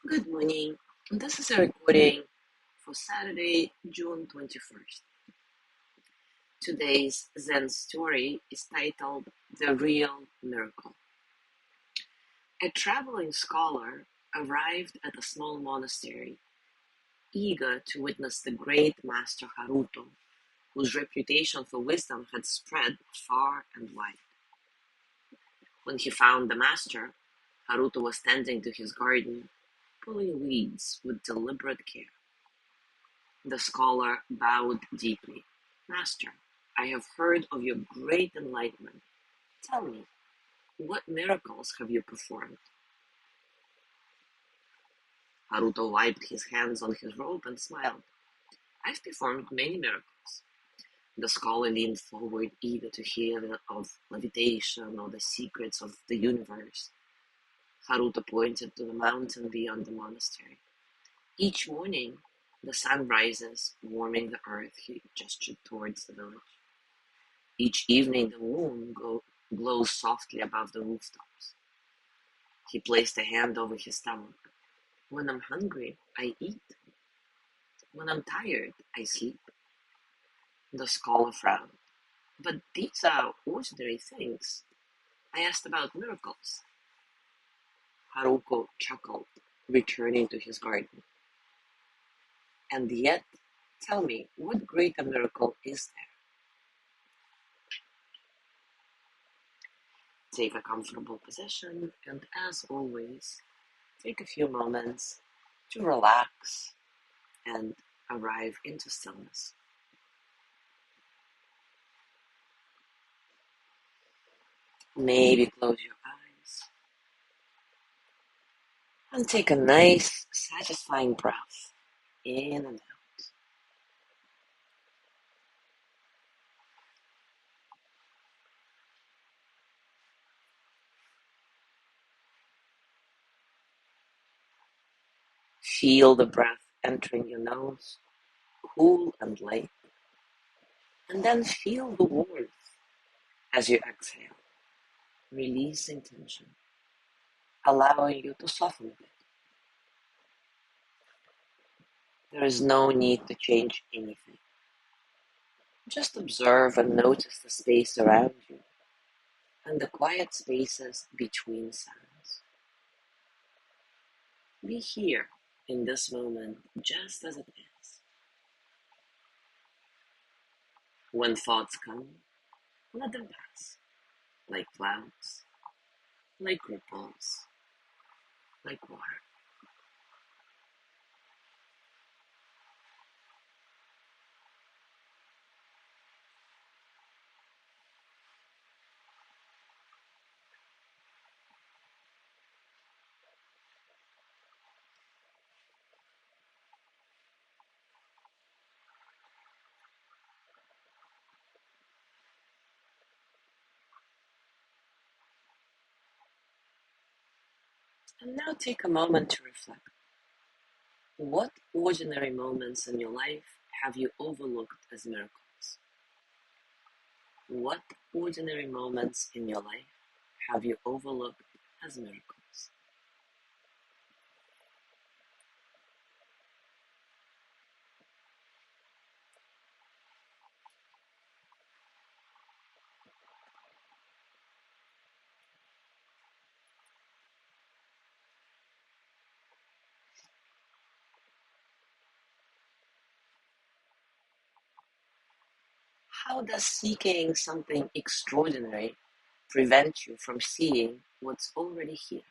Good morning. This is a recording for Saturday, June 21st. Today's Zen story is titled The Real Miracle. A traveling scholar arrived at a small monastery, eager to witness the great master Haruto, whose reputation for wisdom had spread far and wide. When he found the master, Haruto was tending to his garden, pulling weeds with deliberate care. The scholar bowed deeply. Master, I have heard of your great enlightenment. Tell me, what miracles have you performed? Haruto wiped his hands on his robe and smiled. I've performed many miracles. The scholar leaned forward, eager to hear of levitation or the secrets of the universe. Haruto pointed to the mountain beyond the monastery. Each morning, the sun rises, warming the earth. He gestured towards the village. Each evening the moon glows softly above the rooftops. He placed a hand over his stomach. When I'm hungry, I eat. When I'm tired, I sleep. The scholar frowned. But these are ordinary things. I asked about miracles. Haruko chuckled, returning to his garden. And yet, tell me, what greater miracle is there? Take a comfortable position, and as always, take a few moments to relax and arrive into stillness. Maybe close your eyes and take a nice, satisfying breath in and out. Feel the breath entering your nose, cool and light, and then feel the warmth as you exhale, releasing tension, allowing you to soften a bit. There is no need to change anything. Just observe and notice the space around you and the quiet spaces between sounds. Be here in this moment just as it is. When thoughts come, let them pass, like clouds, like ripples, like water. And now take a moment to reflect. What ordinary moments in your life have you overlooked as miracles? What ordinary moments in your life have you overlooked as miracles? How does seeking something extraordinary prevent you from seeing what's already here?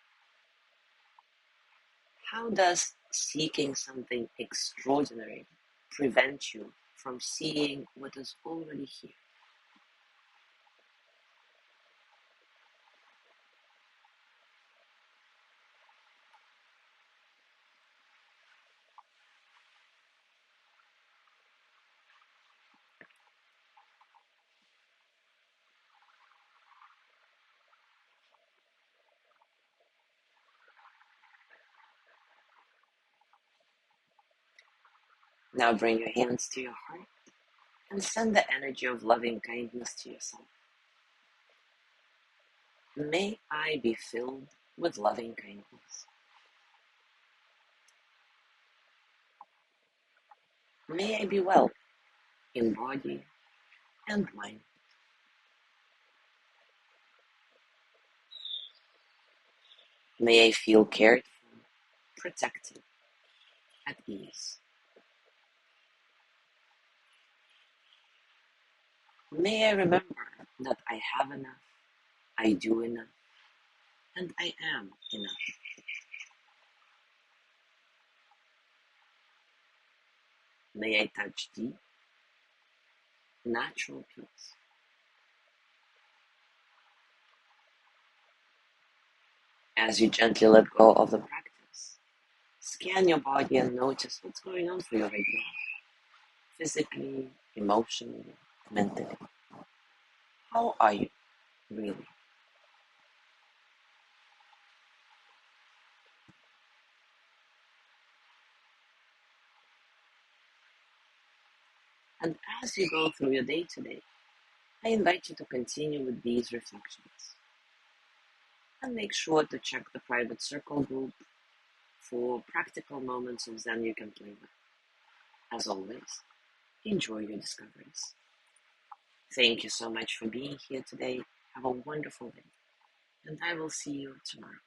How does seeking something extraordinary prevent you from seeing what is already here? Now bring your hands to your heart and send the energy of loving kindness to yourself. May I be filled with loving kindness. May I be well in body and mind. May I feel cared for, protected, at ease. May I remember that I have enough, I do enough, and I am enough. May I touch deep, natural peace. As you gently let go of the practice, scan your body and notice what's going on for you right now, physically, emotionally, mentally. How are you really? And as you go through your day today, I invite you to continue with these reflections and make sure to check the private circle group for practical moments of Zen you can play with. As always, enjoy your discoveries. Thank you so much for being here today. Have a wonderful day, and I will see you tomorrow.